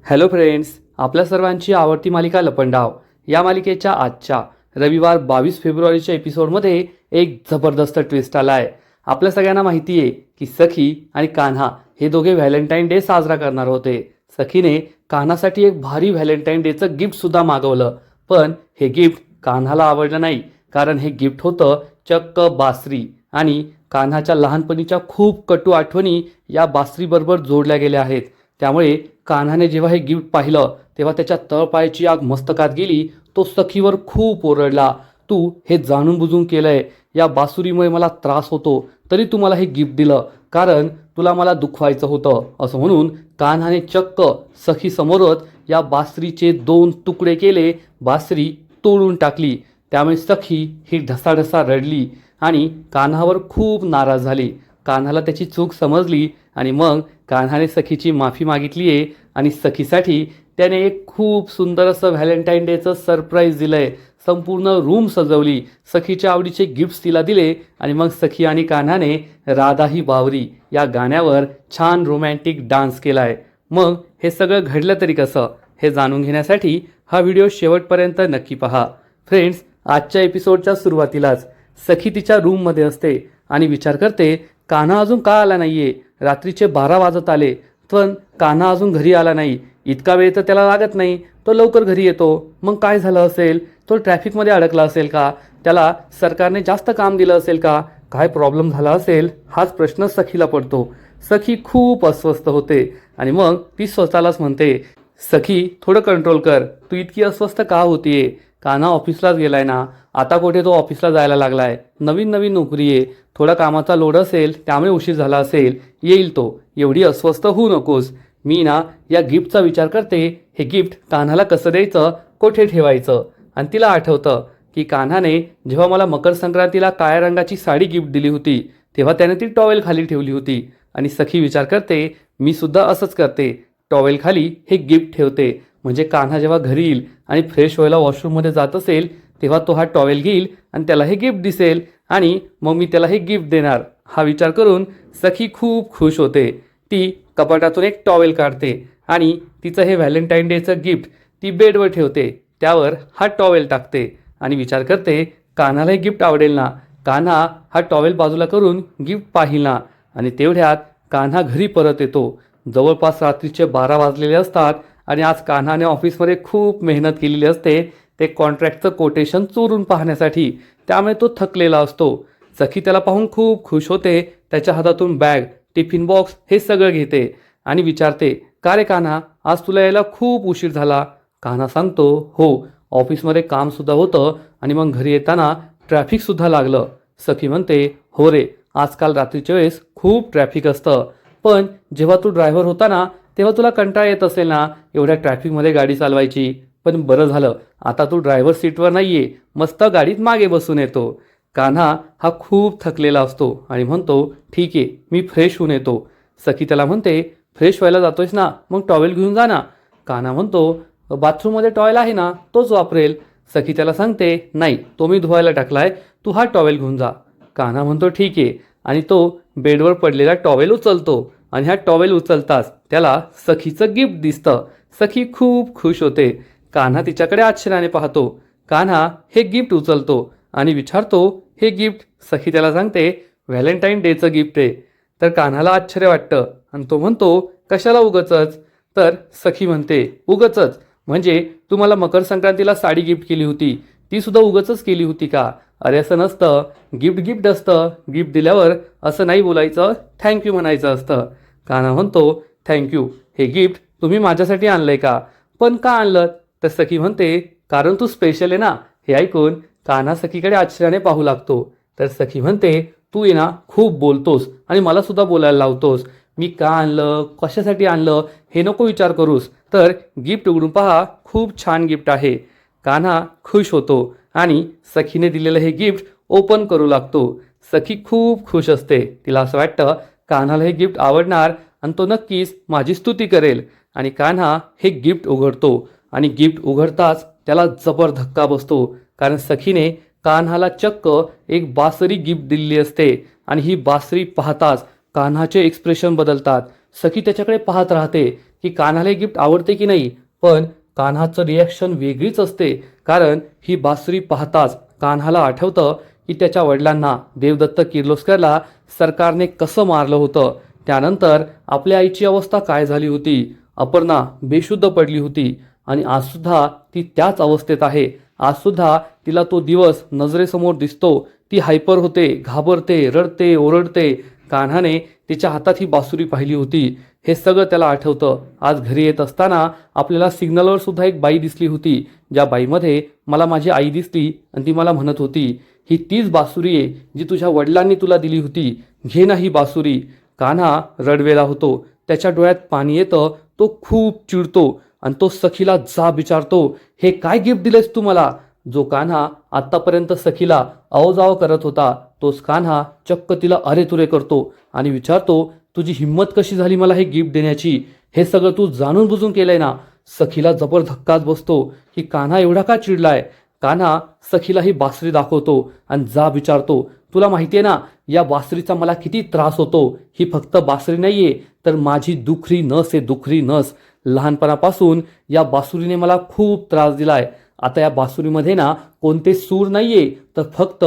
Hello friends, आपल्या सर्वांची आवडती मालिका लपंडाव या मालिकेच्या आजच्या रविवार 22 फेब्रुवारीच्या एपिसोडमध्ये एक जबरदस्त ट्विस्ट आला आहे. आपल्या सगळ्यांना माहिती आहे की सखी आणि कान्हा हे दोघे व्हॅलेंटाईन डे साजरा करणार होते. सखीने कान्हासाठी एक भारी व्हॅलेंटाईन डेचं गिफ्टसुद्धा मागवलं, पण हे गिफ्ट कान्हाला आवडलं नाही, कारण हे गिफ्ट होतं चक्क बासरी आणि कान्हाच्या लहानपणीच्या खूप कटू आठवणी या बासरीबरोबर जोडल्या गेल्या आहेत. त्यामुळे कान्हाने जेव्हा हे गिफ्ट पाहिलं तेव्हा त्याच्या तळपायाची आग मस्तकात गेली. तो सखीवर खूप ओरडला, तू हे जाणून बुजून केलंय, या बासुरीमुळे मला त्रास होतो, तरी तू मला हे गिफ्ट दिलं कारण तुला मला दुखवायचं होतं. असं म्हणून कान्हाने चक्क सखीसमोरच या बासरीचे 2 तुकडे केले, बासरी तोडून टाकली. त्यामुळे सखी ही ढसाढसा रडली आणि कान्हावर खूप नाराज झाली. कान्हाला त्याची चूक समजली आणि मग कान्हाने सखीची माफी मागितली आहे आणि सखीसाठी त्याने एक खूप सुंदर असं व्हॅलेंटाईन डेचं सरप्राईज दिलंय. संपूर्ण रूम सजवली, सखीच्या आवडीचे गिफ्ट्स तिला दिले आणि मग सखी आणि कान्हाने राधा ही बावरी या गाण्यावर छान रोमॅन्टिक डान्स केलाय. मग हे सगळं घडलं तरी कसं, हे जाणून घेण्यासाठी हा व्हिडिओ शेवटपर्यंत नक्की पहा. फ्रेंड्स, आजच्या एपिसोडच्या सुरुवातीलाच सखी तिच्या रूममध्ये असते आणि विचार करते, कान्हा अजून का आला नाहीये. रात्रीचे 12 वाजत आले पण कान्हा अजून घरी आला नाही. इतका वेळ तर त्याला लागत नाही, तो लवकर घरी येतो. मग काय झालं असेल, तो ट्रॅफिकमध्ये अडकला असेल का, त्याला सरकारने जास्त काम दिलं असेल का, काय प्रॉब्लेम झाला असेल, हाच प्रश्न सखीला पडतो. सखी खूप अस्वस्थ होते आणि मग ती स्वतःलाच म्हणते, सखी थोडं कंट्रोल कर, तू इतकी अस्वस्थ का होतीये. कान्हा ऑफिसलाच गेलाय ना, आता कुठे तो ऑफिसला जायला लागलाय, नवीन नवीन नोकरी आहे, थोडा कामाचा लोड असेल त्यामुळे उशीर झाला असेल, येईल तो, एवढी अस्वस्थ होऊ नकोस. मी ना या गिफ्टचा विचार करते, हे गिफ्ट कान्हाला कसं द्यायचं, कुठे ठेवायचं. आणि तिला आठवतं की कान्हाने जेव्हा मला मकर संक्रांतीला काळ्या रंगाची साडी गिफ्ट दिली होती तेव्हा त्याने ती टॉवेल खाली ठेवली होती. आणि सखी विचार करते, मी सुद्धा असंच करते, टॉवेल खाली हे गिफ्ट ठेवते, म्हणजे कान्हा जेव्हा घरी येईल आणि फ्रेश व्हायला वॉशरूममध्ये जात असेल तेव्हा तो हा टॉवेल घेईल आणि त्याला हे गिफ्ट दिसेल आणि मग मी त्याला हे गिफ्ट देणार. हा विचार करून सखी खूप खुश होते. ती कपाटातून एक टॉवेल काढते आणि तिचं हे व्हॅलेंटाईन डेचं गिफ्ट ती बेडवर ठेवते, त्यावर हा टॉवेल टाकते आणि विचार करते, कान्हाला हे गिफ्ट आवडेल ना. कान्हा हा टॉवेल बाजूला करून गिफ्ट पाहिल ना. आणि तेवढ्यात कान्हा घरी परत येतो. जवळपास रात्रीचे 12 वाजलेले असतात आणि आज कान्हाने ऑफिसमध्ये खूप मेहनत केलेली असते ते कॉन्ट्रॅक्टचं कोटेशन चोरून पाहण्यासाठी, त्यामुळे तो थकलेला असतो. सखी त्याला पाहून खूप खुश होते. त्याच्या हातातून बॅग, टिफिन बॉक्स हे सगळं घेते आणि विचारते, का रे कान्हा, आज तुला यायला खूप उशीर झाला. कान्हा सांगतो, हो, ऑफिसमध्ये कामसुद्धा होतं आणि मग घरी येताना ट्रॅफिकसुद्धा लागलं. सखी म्हणते, हो रे, आजकाल रात्रीच्या वेळेस खूप ट्रॅफिक असतं, पण जेव्हा तू ड्रायव्हर होता ना तेव्हा तुला कंटाळा येत असेल ना एवढ्या ट्रॅफिकमध्ये गाडी चालवायची, पण बरं झालं आता तू ड्रायव्हर सीटवर नाहीये, मस्त गाडीत मागे बसून येतो. कान्हा हा खूप थकलेला असतो आणि म्हणतो, ठीक आहे, मी फ्रेश होऊन येतो. सखी त्याला म्हणते, फ्रेश व्हायला जातोयस ना, मग टॉवेल घेऊन जा ना. कान्हा म्हणतो, बाथरूममध्ये टॉवेल आहे ना, तोच वापरेल. सखी त्याला सांगते, नाही, तो मी धुवायला टाकलाय, तू हा टॉवेल घेऊन जा. कान्हा म्हणतो, ठीक आहे, आणि तो बेडवर पडलेला टॉवेल उचलतो आणि हा टॉवेल उचलताच त्याला सखीचं गिफ्ट दिसतं. सखी खूप खुश होते. कान्हा तिच्याकडे आश्चर्याने पाहतो. कान्हा हे गिफ्ट उचलतो आणि विचारतो, हे गिफ्ट. सखी त्याला सांगते, व्हॅलेंटाईन डेचं गिफ्ट आहे. तर कान्हाला आश्चर्य वाटतं आणि तो म्हणतो, कशाला उगचच. तर सखी म्हणते, उगचच म्हणजे तू मला मकर संक्रांतीला साडी गिफ्ट केली होती, ती सुद्धा उगचच केली होती का. अरे असं नसतं, गिफ्ट गिफ्ट असतं, गिफ्ट दिल्यावर असं नाही बोलायचं, थँक्यू म्हणायचं असतं. कान्हा म्हणतो, थँक्यू, हे गिफ्ट तुम्ही माझ्यासाठी आणलंय का, पण का आणलं. तर सखी म्हणते, कारण तू स्पेशल आहे ना. हे ऐकून कान्हा सखीकडे आश्चर्याने पाहू लागतो. तर सखी म्हणते, तू ये ना खूप बोलतोस आणि मला सुद्धा बोलायला लावतोस. मी का आणलं, कशासाठी आणलं हे नको विचार करूस, तर गिफ्ट उघडून पहा, खूप छान गिफ्ट आहे. कान्हा खुश होतो आणि सखीने दिलेलं हे गिफ्ट ओपन करू लागतो. सखी खूप खुश असते. तिला असं वाटतं, कान्हाला हे गिफ्ट आवडणार आणि तो नक्कीच माझी स्तुती करेल. आणि कान्हा हे गिफ्ट उघडतो आणि गिफ्ट उघडताच त्याला जबर धक्का बसतो, कारण सखीने कान्हाला चक्क एक बासरी गिफ्ट दिलेली असते आणि ही बासरी पाहताच कान्हाचे एक्सप्रेशन बदलतात. सखी त्याच्याकडे पाहत राहते. की कान्हाला हे गिफ्ट आवडते की नाही, पण कान्हाचं रिॲक्शन वेगळीच असते. कारण ही बासुरी पाहताच कान्हाला आठवतं की त्याच्या वडिलांना देवदत्त किर्लोस्करला सरकारने कसं मारलं होतं. त्यानंतर आपल्या आईची अवस्था काय झाली होती. अपर्णा बेशुद्ध पडली होती आणि आजसुद्धा ती त्याच अवस्थेत आहे. आजसुद्धा तिला तो दिवस नजरेसमोर दिसतो. ती हायपर होते, घाबरते, रडते, ओरडते. कान्हाने तिच्या हातात ही बासुरी पाहिली होती. हे सगळं त्याला आठवतं. आज घरी येत असताना आपल्याला सिग्नलवर सुद्धा एक बाई दिसली होती. ज्या बाईमध्ये मला माझी आई दिसली आणि ती मला म्हणत होती, ही तीच बासुरी आहे जी तुझ्या वडिलांनी तुला दिली होती, घे ना ही बासुरी. कान्हा रडवेला होतो. त्याच्या डोळ्यात पाणी येतं. तो खूप चिडतो आणि तो सखीला जाब विचारतो, हे काय गिफ्ट दिलेस तू मला. जो कान्हा आत्तापर्यंत सखीला अवजाव करत होता, तोच कान्हा चक्क तिला अरेतुरे करतो आणि विचारतो, तुझी हिंमत कशी झाली मला हे गिफ्ट देण्याची. हे सगळं तू जाणून बुजून केलंय ना. सखीला जबर धक्काच बसतो की कान्हा एवढा का चिडलाय. कान्हा सखीला ही बासरी दाखवतो आणि जाब विचारतो, तुला माहितीये ना या बासरीचा मला किती त्रास होतो. ही फक्त बासरी नाहीये तर माझी दुखरी नस आहे, दुखरी नस. लहानपणापासून या बासुरीने मला खूप त्रास दिलाय. आता या बासुरीमध्ये ना कोणते सूर नाहीये तर फक्त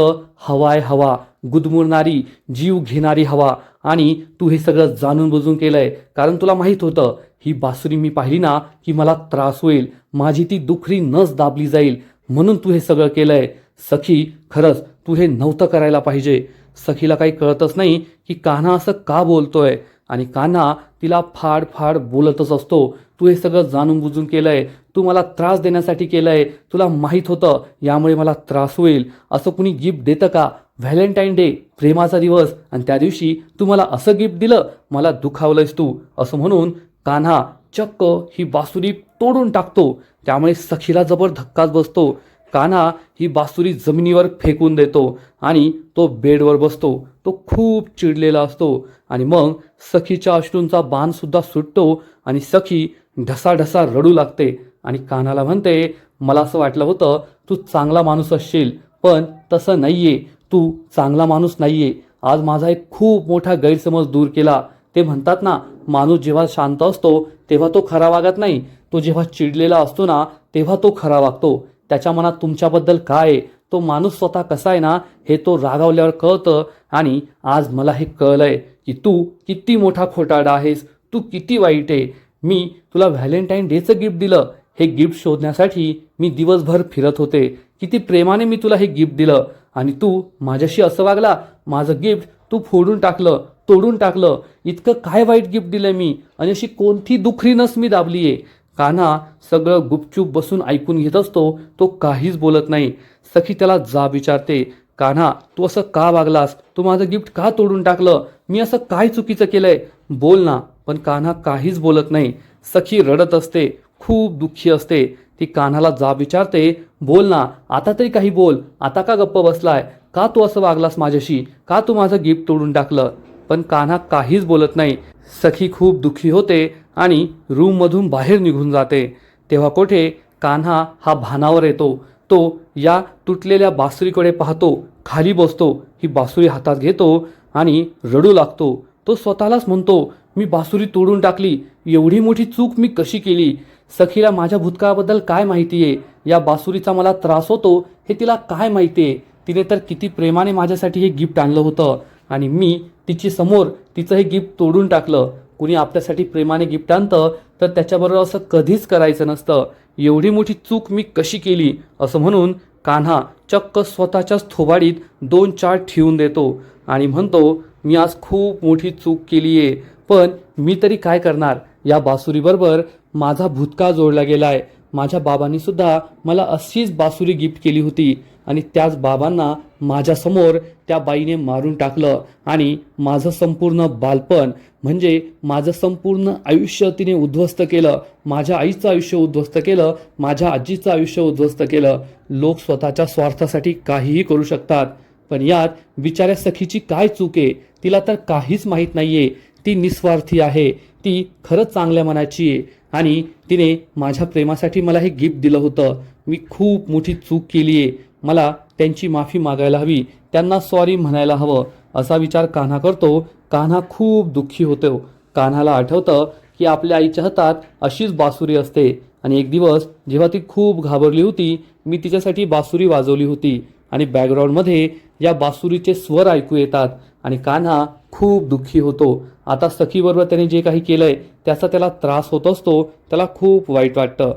हवाय हवा, गुदमुरणारी, जीव घेणारी हवा. आणि तू हे सगळं जाणून बुजून केलंय कारण तुला माहित होतं ही बासुरी मी पाहिली ना की मला त्रास होईल, माझी ती दुखरी नस दाबली जाईल, म्हणून तू हे सगळं केलंय. सखी, खरंच तू हे नव्हतं करायला पाहिजे. सखीला काही कळतच नाही की कान्हा असं का बोलतोय आणि कान्हा तिला फाड फाड बोलतच असतो. तू हे सगळं जाणून बुजून केलंय, तू मला त्रास देण्यासाठी केलंय. तुला माहीत होतं यामुळे मला त्रास होईल. असं कुणी गिफ्ट देतं का. व्हॅलेंटाईन डे, प्रेमाचा दिवस, आणि त्या दिवशी तू मला असं गिफ्ट दिलं, मला दुखावलंयस तू. असं म्हणून कान्हा चक्क ही बासुरी तोडून टाकतो. त्यामुळे सखीला जबर धक्काच बसतो. कान्हा ही बासुरी जमिनीवर फेकून देतो आणि तो बेडवर बसतो. तो खूप चिडलेला असतो आणि मग सखीच्या अश्रूंचा बाण सुद्धा सुटतो आणि सखी ढसाढसा रडू लागते आणि कान्हाला म्हणते, मला असं वाटलं होतं तू चांगला माणूस असशील, पण तसं नाहीये. तू चांगला माणूस नाहीये. आज माझा एक खूप मोठा गैरसमज दूर केला. ते म्हणतात ना, माणूस जेव्हा शांत असतो तेव्हा तो खरा वागत नाही, तो जेव्हा चिडलेला असतो ना तेव्हा तो खरा वागतो. त्याच्या मनात तुमच्याबद्दल काय आहे, तो माणूस स्वतः कसा आहे ना हे तो रागावल्यावर कळतं. आणि आज मला हे कळलंय की तू किती मोठा खोटारडा आहेस, तू किती वाईट आहे. मी तुला व्हॅलेंटाईन डेचं गिफ्ट दिलं. हे गिफ्ट शोधण्यासाठी मी दिवसभर फिरत होते. किती प्रेमाने मी तुला हे गिफ्ट दिलं आणि तू माझ्याशी असं वागला. माझं गिफ्ट तू फोडून टाकलं, तोडून टाकलं. इतकं काय वाईट गिफ्ट दिलंय मी आणि अशी कोणती दुखरी नस मी दाबलीये. कान्हा सगळं गुपचूप बसून ऐकून घेत असतो. तो काहीच बोलत नाही. सखी त्याला जाब विचारते, कान्हा तू असं का वागलास, तू माझं गिफ्ट का तोडून टाकलं, मी असं काय चुकीचं केलंय, बोल ना. पण कान्हा काहीच बोलत नाही. सखी रडत असते, खूप दुःखी असते. ती कान्हाला जाब विचारते, बोल ना आता तरी काही बोल. आता का गप्प बसलाय, का तू असं वागलास माझ्याशी, का तू माझं गिफ्ट तोडून टाकलं. पण कान्हा काहीच बोलत नाही. सखी खूप दुःखी होते आणि रूममधून बाहेर निघून जाते. तेव्हा कोठे कान्हा हा भानावर येतो. तो या तुटलेल्या बासुरीकडे पाहतो, खाली बसतो, ही बासुरी हातात घेतो आणि रडू लागतो. तो स्वतःलाच म्हणतो, मी बासुरी तोडून टाकली, एवढी मोठी चूक मी कशी केली. सखीला माझ्या भूतकाळाबद्दल काय माहिती आहे, या बासुरीचा मला त्रास होतो हे तिला काय माहिती आहे. तिने तर किती प्रेमाने माझ्यासाठी हे गिफ्ट आणलं होतं आणि मी तिची समोर तिचं हे गिफ्ट तोडून टाकलं. कुणी आपल्यासाठी प्रेमाने गिफ्ट आणतं तर त्याच्याबरोबर असं कधीच करायचं नसतं. एवढी मोठी चूक मी कशी केली. असं म्हणून कान्हा चक्क स्वतःच्याच थोबाडीत 2 चाट ठेवून देतो आणि म्हणतो, मी आज खूप मोठी चूक केली आहे, पण मी तरी काय करणार. या बासुरीबरोबर माझा भूतकाळ जोडला गेला आहे. माझ्या बाबांनी सुद्धा मला अशीच बासुरी गिफ्ट केली होती आणि त्याच बाबांना माझ्यासमोर त्या बाईने मारून टाकलं आणि माझं संपूर्ण बालपण म्हणजे माझं संपूर्ण आयुष्य तिने उद्ध्वस्त केलं. माझ्या आईचं आयुष्य उद्ध्वस्त केलं, माझ्या आजीचं आयुष्य उद्ध्वस्त केलं. लोक स्वतःच्या स्वार्थासाठी काहीही करू शकतात, पण यात बिचाऱ्या सखीची काय चूक आहे. तिला तर काहीच माहीत नाहीये. ती निस्वार्थी आहे, ती खरंच चांगल्या मनाची आहे आणि तिने माझ्या प्रेमासाठी मला हे गिफ्ट दिलं होतं. मी खूप मोठी चूक केली आहे. मला त्यांची माफी मागायला हवी, त्यांना सॉरी म्हणायला हवं, असा विचार कान्हा करतो. कान्हा खूप दुःखी होतो. कान्हाला आठवतं की आपल्या आईच्या हातात अशीच बासुरी असते आणि एक दिवस जेव्हा ती खूप घाबरली होती मी तिच्यासाठी बासुरी वाजवली होती आणि बॅकग्राऊंडमध्ये या बासुरीचे स्वर ऐकू येतात आणि कान्हा खूप दुःखी होतो. आता सखीबरोबर त्याने जे काही केलंय त्याचा त्याला त्रास होत असतो. त्याला खूप वाईट वाटतं.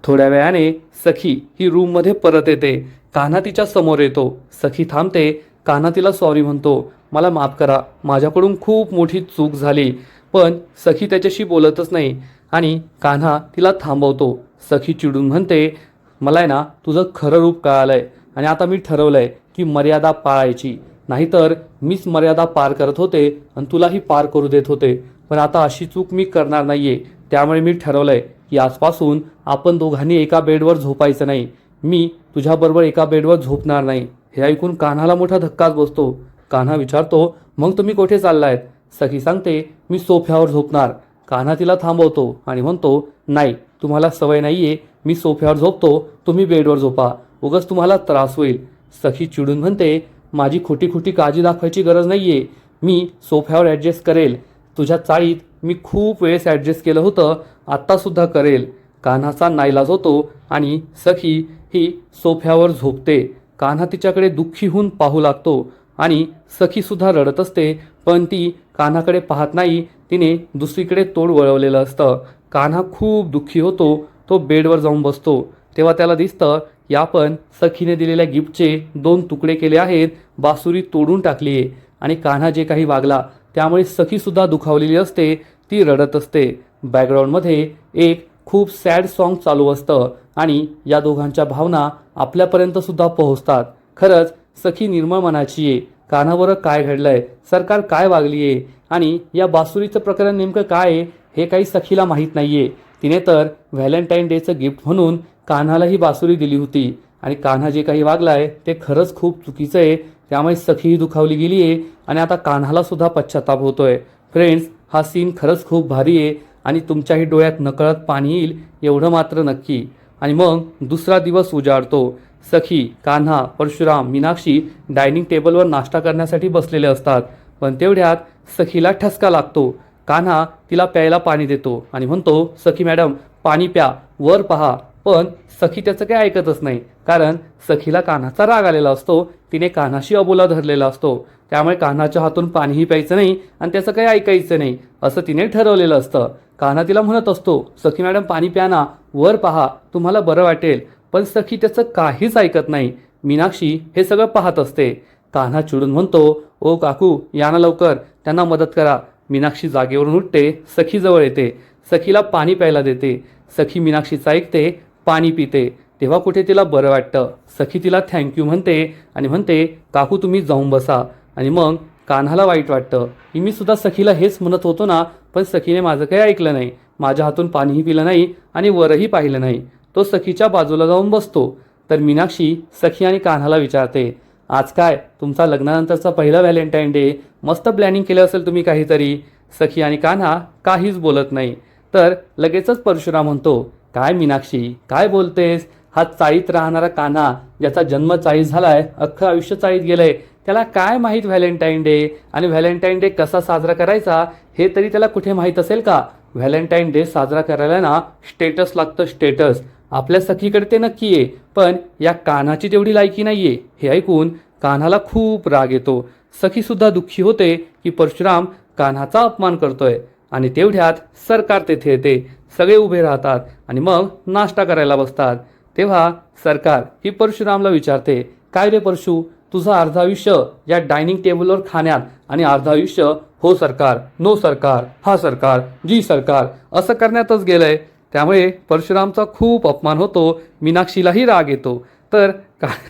थोड्या वेळाने सखी ही रूममध्ये परत येते. कान्हा तिच्या समोर येतो. सखी थांबते. कान्हा तिला सॉरी म्हणतो. मला माफ करा, माझ्याकडून खूप मोठी चूक झाली. पण सखी त्याच्याशी बोलतच नाही आणि कान्हा तिला थांबवतो. सखी चिडून म्हणते, मला आहे ना तुझं खरं रूप कळालंय आणि आता मी ठरवलंय की मर्यादा पाळायची. नाहीतर मीच मर्यादा पार करत होते आणि तुलाही पार करू देत होते. पण आता अशी चूक मी करणार नाहीये. त्यामुळे मी ठरवलंय की आजपासून आपण दोघांनी एका बेडवर झोपायचं नाही. मी तुझ्याबरोबर एका बेडवर झोपणार नाही. हे ऐकून कान्हाला मोठा धक्काच बसतो. कान्हा विचारतो, मग तुम्ही कुठे चाललायत? सखी सांगते, मी सोफ्यावर झोपणार. कान्हा तिला थांबवतो आणि म्हणतो, नाही, तुम्हाला सवय नाहीये. मी सोफ्यावर झोपतो, तुम्ही बेडवर झोपा. उगाच तुम्हाला त्रास होईल. सखी चिडून म्हणते, माझी खोटी खोटी काळजी दाखवायची गरज नाहीये. मी सोफ्यावर ॲडजस्ट करेल. तुझ्या चाळीत मी खूप वेळेस ॲडजस्ट केलं होतं, आत्तासुद्धा करेल. कान्हाचा नाईलाज होतो आणि सखी ही सोफ्यावर झोपते. कान्हा तिच्याकडे दुःखी होऊन पाहू लागतो आणि सखीसुद्धा रडत असते. पण ती कान्हाकडे पाहत नाही. तिने दुसरीकडे तोंड वळवलेलं असतं. कान्हा खूप दुःखी होतो. तो बेडवर जाऊन बसतो. तेव्हा त्याला दिसतं की आपण सखीने दिलेल्या गिफ्टचे 2 तुकडे केले आहेत. बासुरी तोडून टाकली आहे आणि कान्हा जे काही वागला त्यामुळे सखीसुद्धा दुखावलेली असते. ती रडत असते. बॅकग्राऊंडमध्ये एक खूप सॅड सॉन्ग चालू असतं आणि या दोघांच्या भावना आपल्यापर्यंतसुद्धा पोहोचतात. खरंच सखी निर्मळ मनाची आहे. कान्हाबरोबर काय घडलंय, सरकार काय वागली आहे आणि या बासुरीचं प्रकरण नेमकं काय आहे हे काही सखीला माहीत नाहीये. तिने तर व्हॅलेंटाईन डेचं गिफ्ट म्हणून कान्हाला ही बासुरी दिली होती आणि कान्हा जे काही वागलाय ते खरंच खूप चुकीचं आहे. त्यामुळे सखीही दुखावली गेली आहे आणि आता कान्हाला सुद्धा पश्चाताप होतोय. फ्रेंड्स, हा सीन खरंच खूप भारी आहे आणि तुमच्याही डोळ्यात नकळत पाणी येईल एवढं मात्र नक्की. आणि मग दुसरा दिवस उजाडतो. सखी, कान्हा, परशुराम, मीनाक्षी डायनिंग टेबलवर नाश्ता करण्यासाठी बसलेले असतात. पण तेवढ्यात सखीला ठसका लागतो. कान्हा तिला प्यायला पाणी देतो आणि म्हणतो, सखी मॅडम पाणी प्या, वर पहा. पण सखी त्याचं काही ऐकतच नाही. कारण सखीला कान्हाचा राग आलेला असतो. तिने कान्हाशी अबोला धरलेला असतो. त्यामुळे कान्हाच्या हातून पाणीही प्यायचं नाही आणि त्याचं काही ऐकायचं नाही असं तिने ठरवलेलं असतं. कान्हा तिला म्हणत असतो, सखी मॅडम पाणी प्या ना, वर पहा, तुम्हाला बरं वाटेल. पण सखी त्याचं काहीच ऐकत नाही. मीनाक्षी हे सगळं पाहत असते. कान्हा चिडून म्हणतो, ओ काकू, या ना लवकर, त्यांना मदत करा. मीनाक्षी जागेवरून उठते. सखीजवळ येते. सखीला पाणी प्यायला देते. सखी मीनाक्षीचं ऐकते, पाणी पिते. तेव्हा कुठे तिला बरं वाटतं. सखी तिला थँक्यू म्हणते आणि म्हणते, काकू तुम्ही जाऊन बसा. आणि मग कान्हाला वाईट वाटतं की मी सुद्धा सखीला हेच म्हणत होतो ना, पण सखीने माझं काही ऐकलं नाही. माझ्या हातून पाणीही पिलं नाही आणि वरही पाहिलं नाही. तो सखीच्या बाजूला जाऊन बसतो. तर मीनाक्षी सखी आणि कान्हाला विचारते, आज काय तुमचा लग्नानंतरचा पहिला व्हॅलेंटाईन डे, मस्त प्लॅनिंग केलं असेल तुम्ही काहीतरी. सखी आणि कान्हा काहीच बोलत नाही. तर लगेचच परशुराम म्हणतो, काय मीनाक्षी काय बोलतेस? हा चाळीत राहणारा कान्हा, ज्याचा जन्म चाळीत झालाय, अख्खं आयुष्य चाळीत गेलंय, त्याला काय माहीत व्हॅलेंटाईन डे आणि व्हॅलेंटाईन डे कसा साजरा करायचा हे तरी त्याला कुठे माहीत असेल का? व्हॅलेंटाईन डे साजरा करायला ना स्टेटस लागतं, स्टेटस. आपल्या सखीकडे ते नक्की आहे, पण या कान्हाची तेवढी लायकी नाहीये. हे ऐकून कान्हाला खूप राग येतो. सखीसुद्धा दुःखी होते की परशुराम कान्हाचा अपमान करतोय. आणि तेवढ्यात सरकार तेथे येते. सगळे उभे राहतात आणि मग नाश्ता करायला बसतात. तेव्हा सरकार ही परशुरामला विचारते, काय रे परशु, तुझं अर्ध आयुष्य या डायनिंग टेबलवर खाण्यात आणि अर्ध आयुष्य हो सरकार, नो सरकार, हा सरकार, जी सरकार असं करण्यातच गेलंय. त्यामुळे परशुरामचा खूप अपमान होतो. मीनाक्षीलाही राग येतो. तर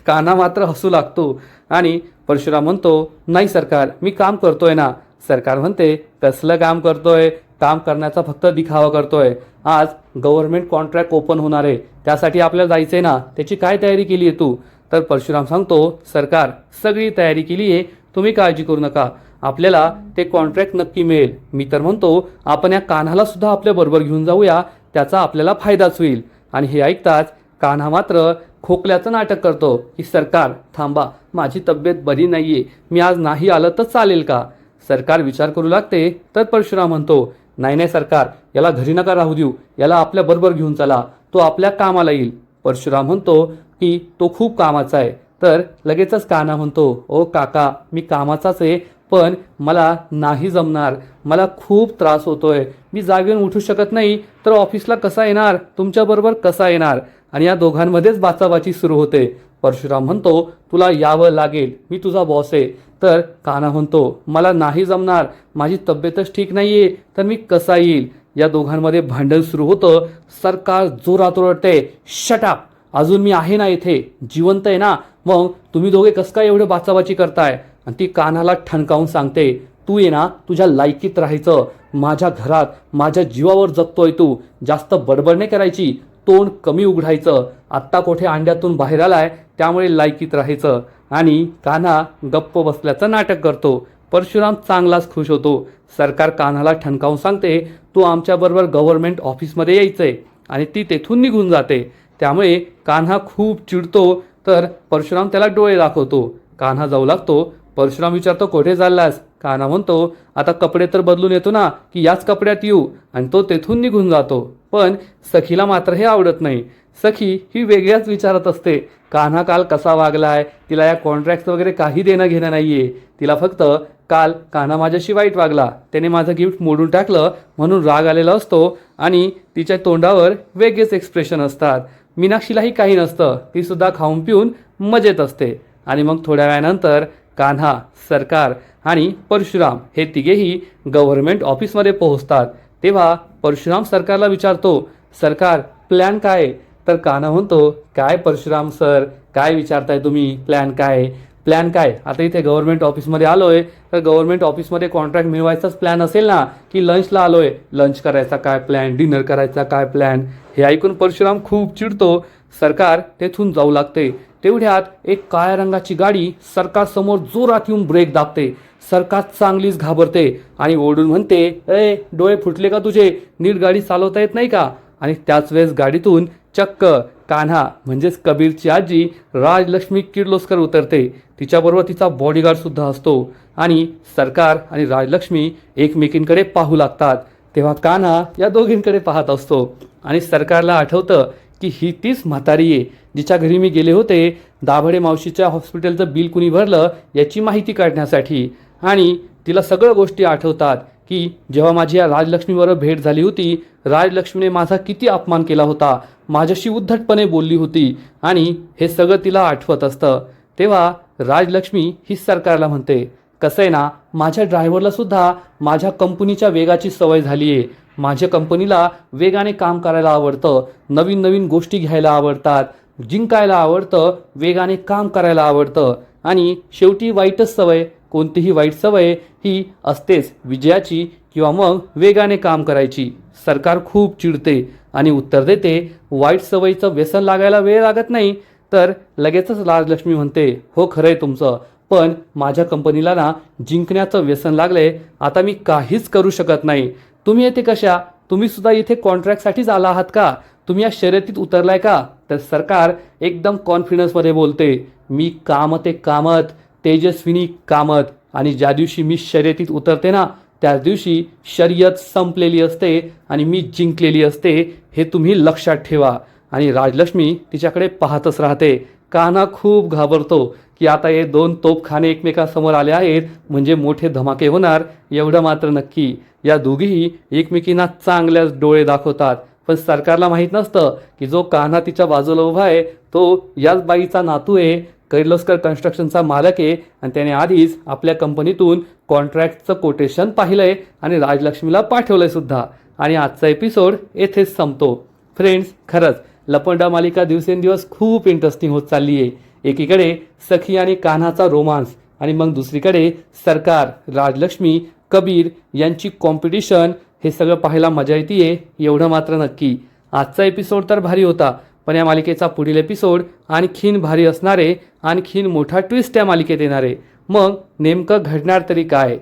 कान्हा मात्र हसू लागतो आणि परशुराम म्हणतो, नाही सरकार, मी काम करतोय ना. सरकार म्हणते, कसलं काम करतोय? काम करण्याचा फक्त दिखावा करतोय. आज गव्हर्नमेंट कॉन्ट्रॅक्ट ओपन होणार आहे, त्यासाठी आपल्याला जायचंय ना, त्याची काय तयारी केली आहे तू? तर परशुराम सांगतो, सरकार सगळी तयारी केली आहे, तुम्ही काळजी करू नका, आपल्याला ते कॉन्ट्रॅक्ट नक्की मिळेल. मी तर म्हणतो आपण या कान्हाला सुद्धा आपल्या बरोबर घेऊन जाऊया, त्याचा आपल्याला फायदाच होईल. आणि हे ऐकताच कान्हा मात्र खोकल्याचं नाटक करतो की सरकार थांबा, माझी तब्येत बरी नाहीये, मी आज नाही आलं तर चालेल का? सरकार विचार करू लागते. तर परशुराम म्हणतो, नाही नाही सरकार, याला घरी नका राहू देऊ, याला आपल्या बरोबर घेऊन चला, तो आपल्या कामाला येईल. परशुराम म्हणतो की तो खूप कामाचा आहे. तर लगेचच कान्हा म्हणतो, ओ काका, मी कामाचाच आहे, पण मला नाही जमणार, मला खूप त्रास होतोय, मी जागेवरून उठू शकत नाही, तर ऑफिसला कसा येणार, तुमच्याबरोबर कसा येणार. आणि या दोघांमध्येच बाचाबाची सुरू होते. परशुराम म्हणतो, तुला यावं लागेल, मी तुझा बॉस आहे. तर कान्हा म्हणतो, मला नाही जमणार, माझी तब्येतच ठीक नाहीये, तर मी कसा येईल. या दोघांमध्ये भांडण सुरू होतं. सरकार जोरात ओरडते, शट अप, अजून मी आहे ना इथे, जिवंत आहे ना, मग तुम्ही दोघे कसं काय एवढं बाचाबाची करताय. आणि ती कान्हाला ठणकावून सांगते, तू ये ना तुझ्या लायकीत राहायचं, माझ्या घरात माझ्या जीवावर जगतोय तू, जास्त बडबड नाही करायची, तोंड कमी उघडायचं, आत्ता कोठे अंड्यातून बाहेर आलाय त्यामुळे लायकीत राहायचं. आणि कान्हा गप्प बसल्याचं नाटक करतो. परशुराम चांगलाच खुश होतो. सरकार कान्हाला ठणकावून सांगते, तू आमच्याबरोबर गव्हर्नमेंट ऑफिसमध्ये यायचंय, आणि ती तेथून निघून जाते. त्यामुळे कान्हा खूप चिडतो. तर परशुराम त्याला डोळे दाखवतो. कान्हा जाऊ लागतो. परशुराम विचारतो, कुठे चाललास. कान्हा म्हणतो, आता कपडे तर बदलून येतो ना, की याच कपड्यात येऊ. आणि तो तेथून निघून जातो. पण सखीला मात्र हे आवडत नाही. सखी ही वेगळ्याच विचारत असते. कान्हा काल कसा वागलाय, तिला या कॉन्ट्रॅक्ट वगैरे काही देणं घेणं नाहीये. तिला फक्त काल कान्हा माझ्याशी वाईट वागला, त्याने माझं गिफ्ट मोडून टाकलं म्हणून राग आलेला असतो, आणि तिच्या तोंडावर वेगळेच एक्सप्रेशन असतात. मीनाक्षीलाही काही नसतं, ती सुद्धा खाऊन पिऊन मजेत असते. आणि मग थोड्या वेळानंतर कान्हा, सरकार आणि परशुराम हे तिघेही गव्हर्नमेंट ऑफिसमध्ये पोहोचतात. तेव्हा परशुराम सरकारला विचारतो, सरकार प्लॅन काय. तर कान्हा म्हणतो, काय परशुराम सर, काय विचारताय तुम्ही, प्लॅन काय. प्लॅन काय, आता इथे गव्हर्नमेंट ऑफिसमध्ये आलोय, तर गव्हर्नमेंट ऑफिसमध्ये कॉन्ट्रॅक्ट मिळवायचाच प्लॅन असेल ना, की लंचला आलोय, लंच करायचा काय प्लॅन, डिनर करायचा काय प्लॅन. हे ऐकून परशुराम खूप चिडतो. सरकार तेथून जाऊ लागते. तेवढ्यात एक काळ्या रंगाची गाडी सरकार समोर जोरात येऊन ब्रेक दाबते. सरकार चांगलीच घाबरते आणि ओरडून म्हणते, ए डोळे फुटले का तुझे, नीट गाडी चालवता येत नाही का. आणि त्याच वेळेस गाडीतून चक्क कान्हा म्हणजेच कबीरची आजी राजलक्ष्मी किर्लोस्कर उतरते. तिच्याबरोबर तिचा बॉडीगार्ड सुद्धा असतो. आणि सरकार आणि राजलक्ष्मी एकमेकींकडे पाहू लागतात. तेव्हा कान्हा या दोघींकडे पाहत असतो. आणि सरकारला आठवतं की ही तीच म्हातारी आहे जिच्या घरी मी गेले होते दाभडे मावशीच्या हॉस्पिटलचं बिल कुणी भरलं याची माहिती काढण्यासाठी. आणि तिला सगळ्या गोष्टी आठवतात की जेव्हा माझी या राजलक्ष्मीबरोबर भेट झाली होती, राजलक्ष्मीने माझा किती अपमान केला होता, माझ्याशी उद्धटपणे बोलली होती, आणि हे सगळं तिला आठवत असतं. तेव्हा राजलक्ष्मी ही सरकारला म्हणते, कसं आहे ना, माझ्या ड्रायव्हरला सुद्धा माझ्या कंपनीच्या वेगाची सवय झाली आहे. माझ्या कंपनीला वेगाने काम करायला आवडतं, नवीन नवीन गोष्टी घ्यायला आवडतात, जिंकायला आवडतं, वेगाने काम करायला आवडतं. आणि शेवटी वाईटच सवय, कोणतीही वाईट सवय ही असतेच विजयाची किंवा मग वेगाने काम करायची. सरकार खूप चिडते आणि उत्तर देते, वाईट सवयीचं व्यसन लागायला वेळ लागत नाही. तर लगेचच राजलक्ष्मी म्हणते, हो खरं आहे तुमचं, पण माझ्या कंपनीला ना जिंकण्याचं व्यसन लागलंय, आता मी काहीच करू शकत नाही. तुम्ही येथे कशा, तुम्ही सुद्धा इथे कॉन्ट्रॅक्टसाठीच आला आहात का, तुम्ही या शर्यतीत उतरलाय का. तर सरकार एकदम कॉन्फिडन्समध्ये बोलते, मी कामत आहे कामत, तेजस्विनी कामत, आणि ज्या दिवशी मी शर्यतीत उतरते ना त्याच दिवशी शर्यत संपलेली असते आणि मी जिंकलेली असते, हे तुम्ही लक्षात ठेवा. आणि राजलक्ष्मी तिच्याकडे पाहतच राहते. कान्हा खूप घाबरतो की आता हे दोन तोपखाने एकमेकांसमोर आले आहेत म्हणजे मोठे धमाके होणार, एवढं मात्र नक्की. या दोघीही एकमेकींना चांगल्याच डोळे दाखवतात. पण सरकारला माहीत नसतं की जो कान्हा तिच्या बाजूला उभा आहे तो याच बाईचा नातू आहे, किर्लोस्कर कन्स्ट्रक्शनचा मालक आहे, आणि त्याने आधीच आपल्या कंपनीतून कॉन्ट्रॅक्टचं कोटेशन पाहिलंय आणि राजलक्ष्मीला पाठवलंय सुद्धा. आणि आजचा एपिसोड येथेच संपतो. फ्रेंड्स, खरंच लपंडाव मालिका दिवसेंदिवस खूप इंटरेस्टिंग होत चालली आहे. एकीकडे सखी आणि कान्हाचा रोमांस, आणि मग दुसरीकडे सरकार, राजलक्ष्मी, कबीर यांची कॉम्पिटिशन, हे सगळं पाहायला मजा येते, एवढं मात्र नक्की. आजचा एपिसोड तर भारी होता, पण या मालिकेचा पुढील एपिसोड आणखीन भारी असणारे, आणखीन मोठा ट्विस्ट या मालिकेत येणारे. मग नेमकं घडणार तरी काय.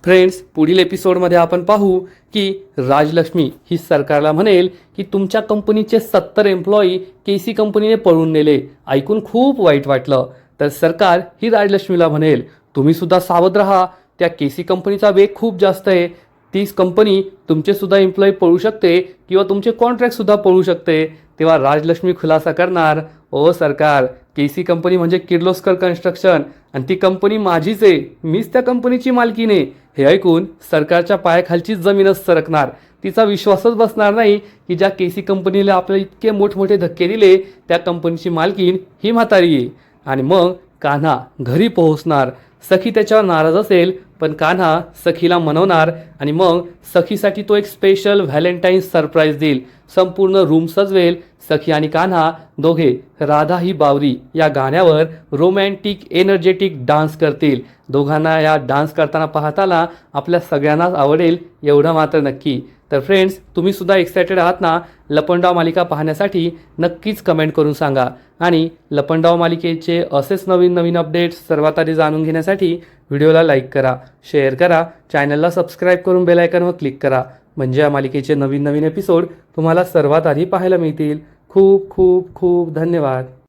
फ्रेंड्स, पुढील एपिसोडमध्ये आपण पाहू की राजलक्ष्मी ही सरकारला म्हणेल की तुमच्या कंपनीचे 70 एम्प्लॉई केसी कंपनीने पळून नेले, ऐकून खूप वाईट वाटलं. तर सरकार ही राजलक्ष्मीला म्हणेल, तुम्ही सुद्धा सावध राहा, त्या केसी कंपनीचा वेग खूप जास्त आहे, तीच कंपनी तुमचे सुद्धा एम्प्लॉई पळू शकते किंवा तुमचे कॉन्ट्रॅक्ट सुद्धा पळू शकते. तेव्हा राजलक्ष्मी खुलासा करणार, ओ सरकार, केसी कंपनी म्हणजे किर्लोस्कर कन्स्ट्रक्शन आणि ती कंपनी माझीच आहे, मीच त्या कंपनीची मालकीण आहे. हे ऐकून सरकारच्या पायाखालची जमीनच सरकणार. तिचा विश्वासच बसणार नाही की ज्या केसी कंपनीला आपल्याला इतके मोठमोठे धक्के दिले त्या कंपनीची मालकीण ही म्हातारी आहे. आणि मग कान्हा घरी पोहोचणार. सखी त्याच्यावर नाराज असेल पण कान्हा सखीला मनवणार आणि मग सखीसाठी तो एक स्पेशल व्हॅलेंटाईन्स सरप्राईज देईल. संपूर्ण रूम सजवेल. सखी आणि कान्हा दोघे राधा ही बावरी या गाण्यावर रोमॅन्टिक एनर्जेटिक डान्स करतील. दोघांना या डान्स करताना पाहताना आपल्या सगळ्यांनाच आवडेल एवढं मात्र नक्की. तर फ्रेंड्स, तुम्ही सुद्धा एक्सायटेड आहात ना लपंडाव मालिका पाहण्यासाठी? नक्कीच कमेंट करून सांगा. आणि लपंडाव मालिकेचे असेच नवीन नवीन अपडेट्स सर्वात आधी जाणून घेण्यासाठी व्हिडिओला लाईक करा, शेअर करा, चॅनलला सबस्क्राईब करून बेल आयकॉनवर क्लिक करा. म्हणजे या मालिकेचे नवीन नवीन एपिसोड तुम्हाला सर्वात आधी पाहायला मिळतील. खूप खूप खूप धन्यवाद.